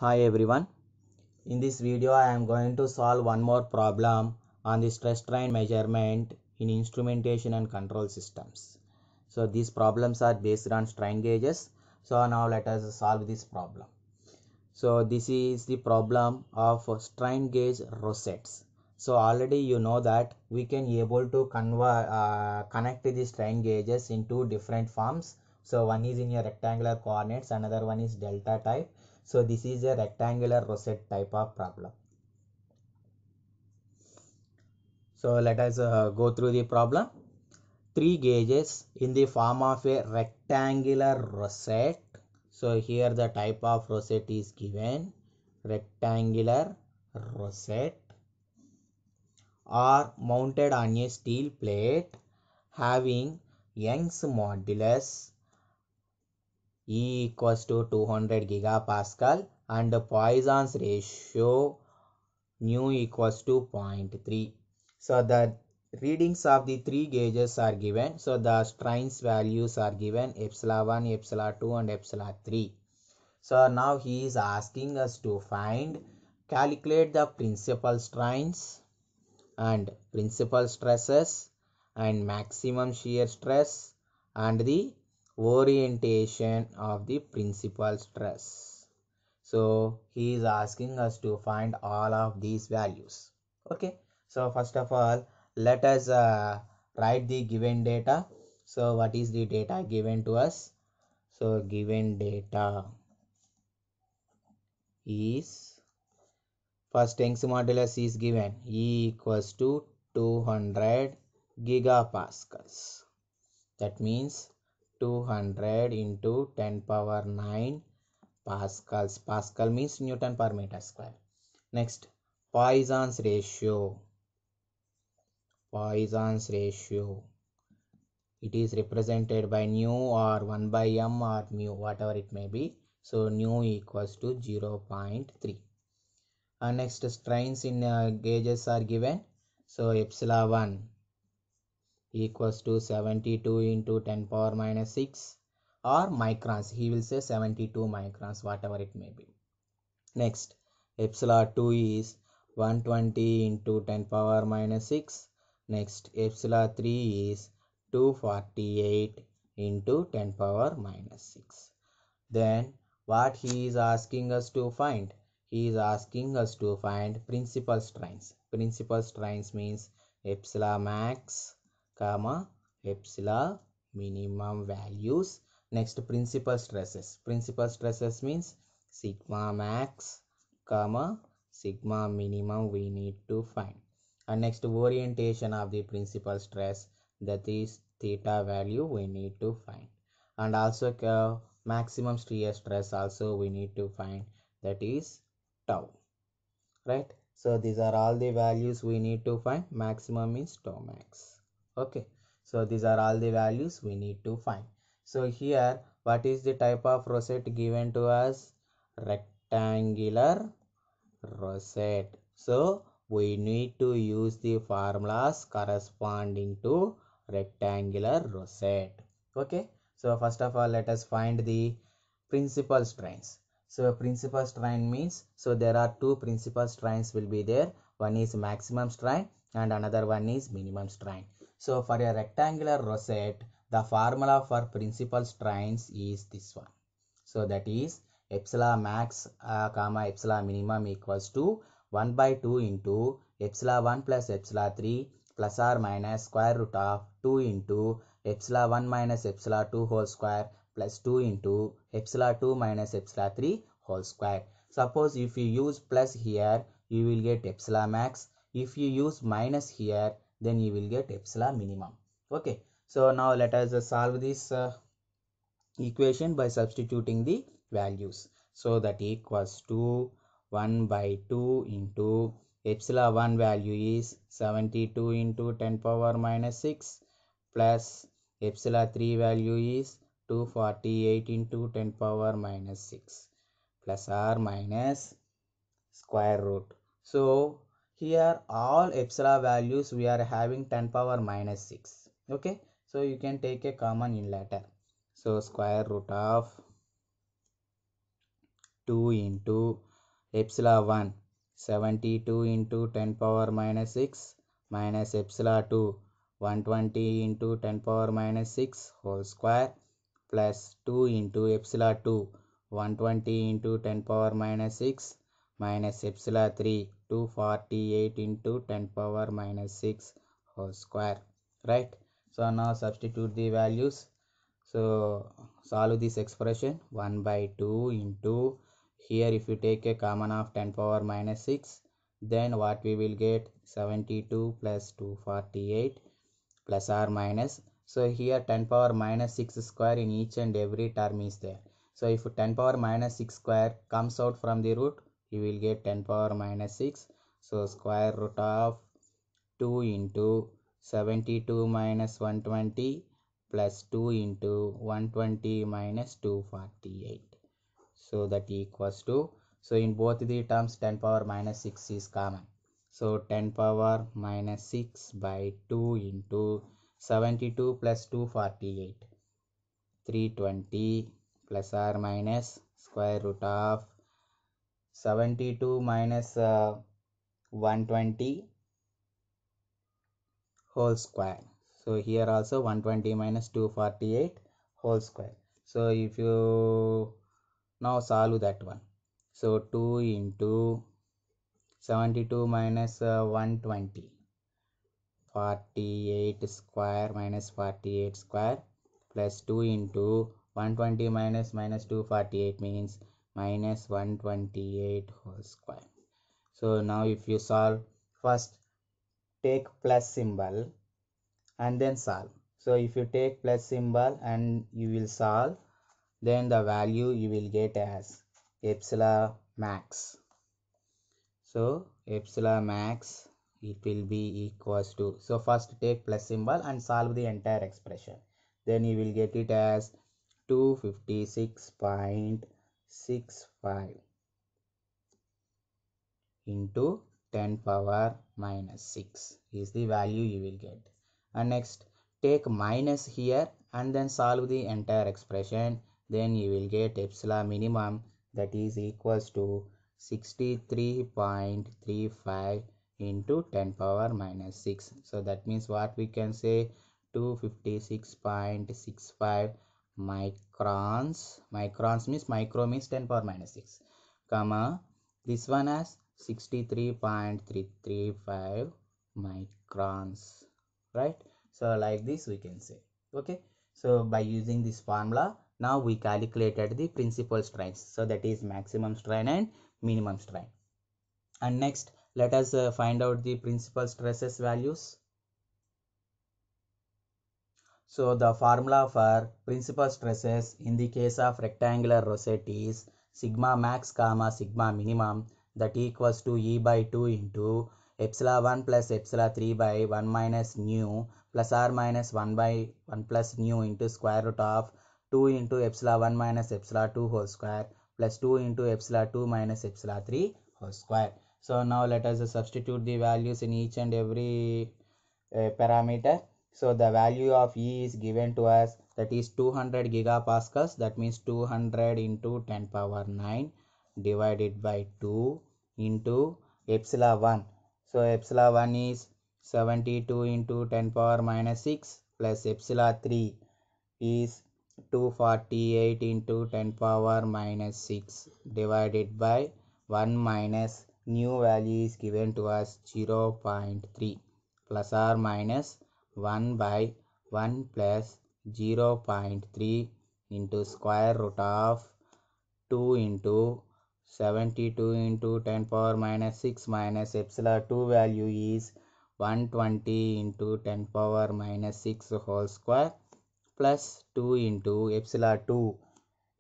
Hi everyone. In this video I am going to solve one more problem on the stress strain measurement in instrumentation and control systems. So these problems are based on strain gauges. So now let us solve this problem. So this is the problem of strain gauge rosettes. So already you know that we can able to connect the strain gauges into different forms. So one is in a rectangular coordinates, another one is delta type. So this is a rectangular rosette type of problem. So let us go through the problem. Three gauges in the form of a rectangular rosette. So here the type of rosette is given, rectangular rosette, are mounted on a steel plate having Young's modulus E equals to 200 gigapascal and Poisson's ratio nu equals to 0.3. So the readings of the three gauges are given. So the strains values are given epsilon 1, epsilon 2 and epsilon 3. So now he is asking us to calculate the principal strains and principal stresses and maximum shear stress and the orientation of the principal stress. So he is asking us to find all of these values. Okay, so first of all let us write the given data. So what is the data given to us? So given data is, first Young's modulus is given E equals to 200 gigapascals. That means 200 into 10 power 9 pascals. Pascal means Newton per meter square. Next, Poisson's ratio. Poisson's ratio. It is represented by nu or 1 by m or mu, whatever it may be. So nu equals to 0.3. And next, strains in gauges are given. So epsilon 1 equals to 72 into 10 power minus 6 or microns. He will say 72 microns, whatever it may be. Next, epsilon 2 is 120 into 10 power minus 6. Next, epsilon 3 is 248 into 10 power minus 6. Then what he is asking us to find? He is asking us to find principal strains. Principal strains means epsilon max, comma, epsilon minimum values. Next, principal stresses. Principal stresses means sigma max, comma, sigma minimum we need to find. And next, orientation of the principal stress, that is theta value we need to find. And also maximum shear stress also we need to find, that is tau, right? So these are all the values we need to find. Maximum is tau max. Okay, so these are all the values we need to find. So here what is the type of rosette given to us? Rectangular rosette. So we need to use the formulas corresponding to rectangular rosette. Okay, so first of all let us find the principal strains. So principal strain means, so there are two principal strains will be there. One is maximum strain and another one is minimum strain. So for a rectangular rosette, the formula for principal strains is this one. So that is epsilon max comma epsilon minimum equals to 1 by 2 into epsilon 1 plus epsilon 3 plus or minus square root of 2 into epsilon 1 minus epsilon 2 whole square plus 2 into epsilon 2 minus epsilon 3 whole square. Suppose if you use plus here, you will get epsilon max. If you use minus here, then you will get epsilon minimum. Okay, so now let us solve this equation by substituting the values. So that equals to 1 by 2 into epsilon 1 value is 72 into 10 power minus 6 plus epsilon 3 value is 248 into 10 power minus 6 plus or minus square root. So here all epsilon values we are having 10 power minus 6. Okay, so you can take a common in later. So square root of 2 into epsilon 1 72 into 10 power minus 6 minus epsilon 2 120 into 10 power minus 6 whole square plus 2 into epsilon 2 120 into 10 power minus 6 minus epsilon 3 248 into 10 power minus 6 whole square, right? So now substitute the values. So solve this expression 1 by 2 into, here if you take a common of 10 power minus 6, then what we will get 72 plus 248 plus or minus. So here 10 power minus 6 square in each and every term is there. So if 10 power minus 6 square comes out from the root, you will get 10 power minus 6. So square root of 2 into 72 minus 120 plus 2 into 120 minus 248. So that equals to, so in both the terms 10 power minus 6 is common. So 10 power minus 6 by 2 into 72 plus 248. 320 plus or minus square root of 72 minus 120 whole square. So here also 120 minus 248 whole square. So if you now solve that one, so 2 into 72 minus 120, 48 square minus 48 square plus 2 into 120 minus 248 means minus 128 whole square. So now if you solve, first take plus symbol and then solve. So if you take plus symbol and you will solve, then the value you will get as epsilon max. So epsilon max, it will be equals to, so first take plus symbol and solve the entire expression. Then you will get it as 256.65 into 10 power minus 6 is the value you will get. And next take minus here and then solve the entire expression. Then you will get epsilon minimum, that is equals to 63.35 into 10 power minus 6. So that means what we can say, 256.65 microns. Microns means micro means 10 power minus 6, comma this one as 63.335 microns, right? So like this we can say. Okay, so by using this formula, now we calculated the principal strains, so that is maximum strain and minimum strain. And next let us find out the principal stresses values. So the formula for principal stresses in the case of rectangular rosette is sigma max comma sigma minimum, that equals to E by 2 into epsilon 1 plus epsilon 3 by 1 minus nu plus or minus 1 by 1 plus nu into square root of 2 into epsilon 1 minus epsilon 2 whole square plus 2 into epsilon 2 minus epsilon 3 whole square. So now let us substitute the values in each and every parameter. So the value of E is given to us, that is 200 gigapascals, that means 200 into 10 power 9 divided by 2 into epsilon 1. So epsilon 1 is 72 into 10 power minus 6 plus epsilon 3 is 248 into 10 power minus 6 divided by 1 minus new value is given to us 0.3 plus or minus 1 by 1 plus 0.3 into square root of 2 into 72 into 10 power minus 6 minus epsilon 2 value is 120 into 10 power minus 6 whole square plus 2 into epsilon 2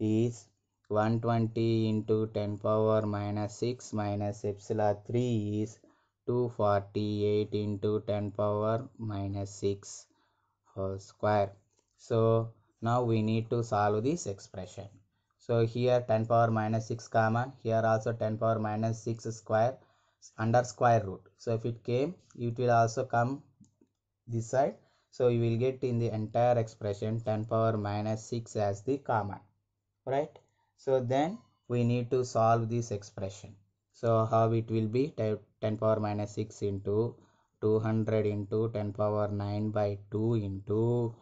is 120 into 10 power minus 6 minus epsilon 3 is 248 into 10 power minus 6 whole square. So now we need to solve this expression. So here 10 power minus 6 common, here also 10 power minus 6 square under square root. So if it came, it will also come this side. So you will get in the entire expression 10 power minus 6 as the common, right? So then we need to solve this expression. So how it will be? 10 power minus 6 into 200 into 10 power 9 by 2 into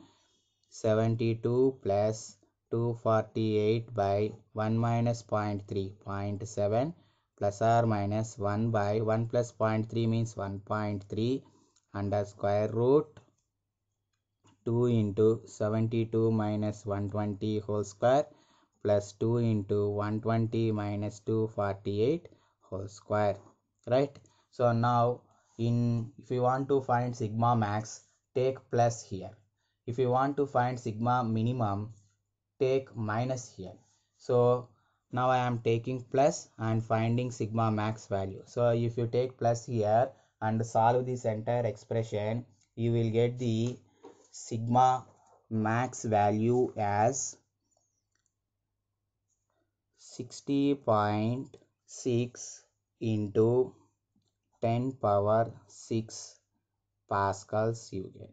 72 plus 248 by 1 minus 0.3, 0.7 plus or minus 1 by 1 plus 0.3 means 1.3 under square root 2 into 72 minus 120 whole square plus 2 into 120 minus 248 whole square, right? So now if you want to find sigma max, take plus here. If you want to find sigma minimum, take minus here. So now I am taking plus and finding sigma max value. So if you take plus here and solve this entire expression, you will get the sigma max value as 60.6 into 10 power 6 pascals you get.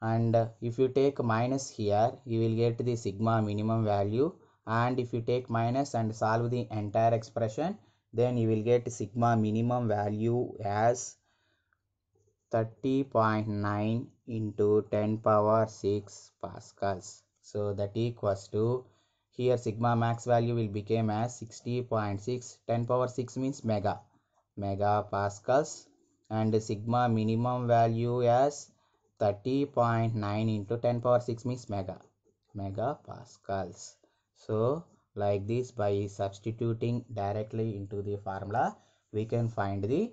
And if you take minus here, you will get the sigma minimum value, and if you take minus and solve the entire expression, then you will get sigma minimum value as 30.9 into 10 power 6 pascals. So that equals to, here sigma max value will become as 60.6, 10 power 6 means mega pascals, and sigma minimum value as 30.9 into 10 power 6 means mega pascals. So like this, by substituting directly into the formula, we can find the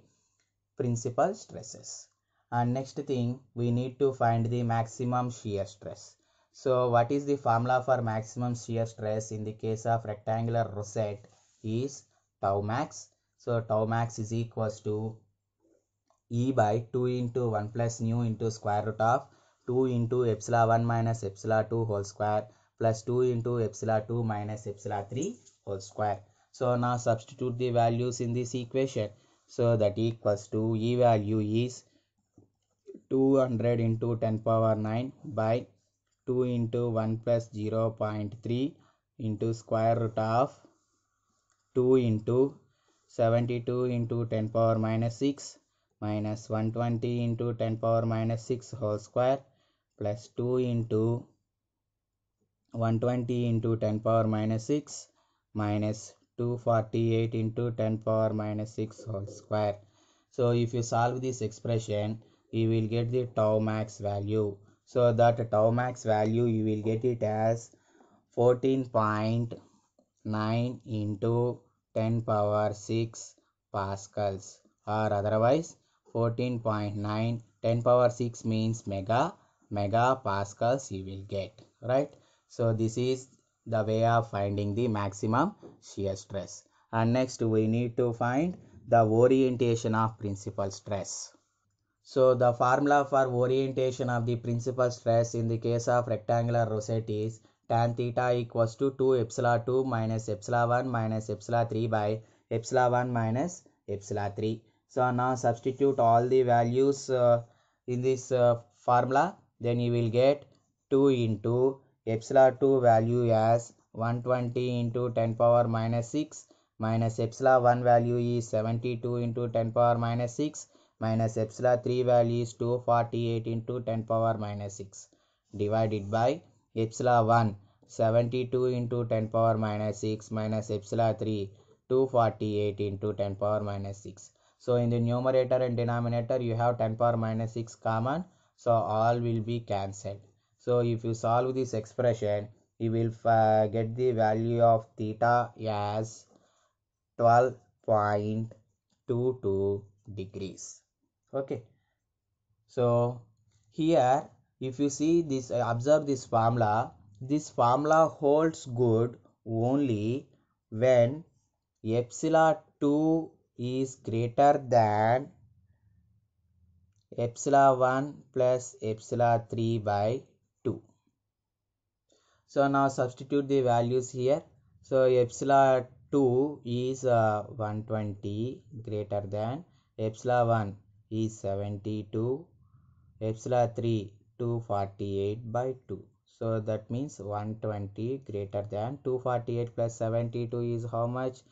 principal stresses. And next thing, we need to find the maximum shear stress. So what is the formula for maximum shear stress in the case of rectangular rosette is tau max. So tau max is equals to E by 2 into 1 plus nu into square root of 2 into epsilon 1 minus epsilon 2 whole square plus 2 into epsilon 2 minus epsilon 3 whole square. So now substitute the values in this equation. So that equals to E value is 200 into 10 power 9 by 2 into 1 plus 0.3 into square root of 2 into 72 into 10 power minus 6 minus 120 into 10 power minus 6 whole square plus 2 into 120 into 10 power minus 6 minus 248 into 10 power minus 6 whole square. So if you solve this expression, you will get the tau max value. So that tau max value, you will get it as 14.9 into 10 power 6 pascals, or otherwise 14.9, 10 power 6 means mega pascals you will get, right? So this is the way of finding the maximum shear stress. And next we need to find the orientation of principal stress. So the formula for orientation of the principal stress in the case of rectangular rosette is tan theta equals to 2 epsilon 2 minus epsilon 1 minus epsilon 3 by epsilon 1 minus epsilon 3. So now substitute all the values in this formula, then you will get 2 into epsilon 2 value as 120 into 10 power minus 6 minus epsilon 1 value is 72 into 10 power minus 6 minus epsilon 3 value is 248 into 10 power minus 6 divided by epsilon 1 72 into 10 power minus 6 minus epsilon 3 248 into 10 power minus 6. So in the numerator and denominator you have 10 power minus 6 common, so all will be cancelled. So if you solve this expression, you will get the value of theta as 12.22 degrees. Okay, so here if you see this, observe this formula holds good only when epsilon 2 is greater than epsilon 1 plus epsilon 3 by 2. So now substitute the values here. So epsilon 2 is 120 greater than epsilon 1 is 72, epsilon 3 248 by 2. So that means 120 greater than 248 plus 72 is how much?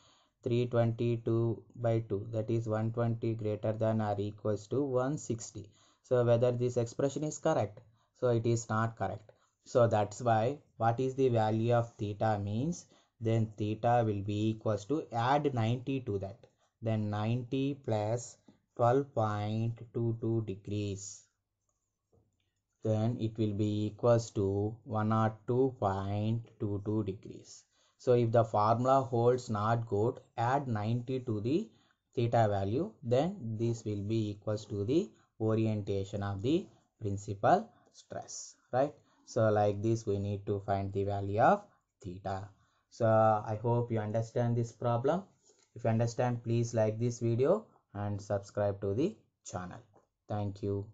322 by 2, that is 120 greater than or equals to 160. So whether this expression is correct? So it is not correct. So that's why what is the value of theta means, then theta will be equals to, add 90 to that, then 90 plus 12.22 degrees, then it will be equals to 102.22 degrees. So if the formula holds not good, add 90 to the theta value, then this will be equals to the orientation of the principal stress, right? So like this we need to find the value of theta. So I hope you understand this problem. If you understand, please like this video and subscribe to the channel. Thank you.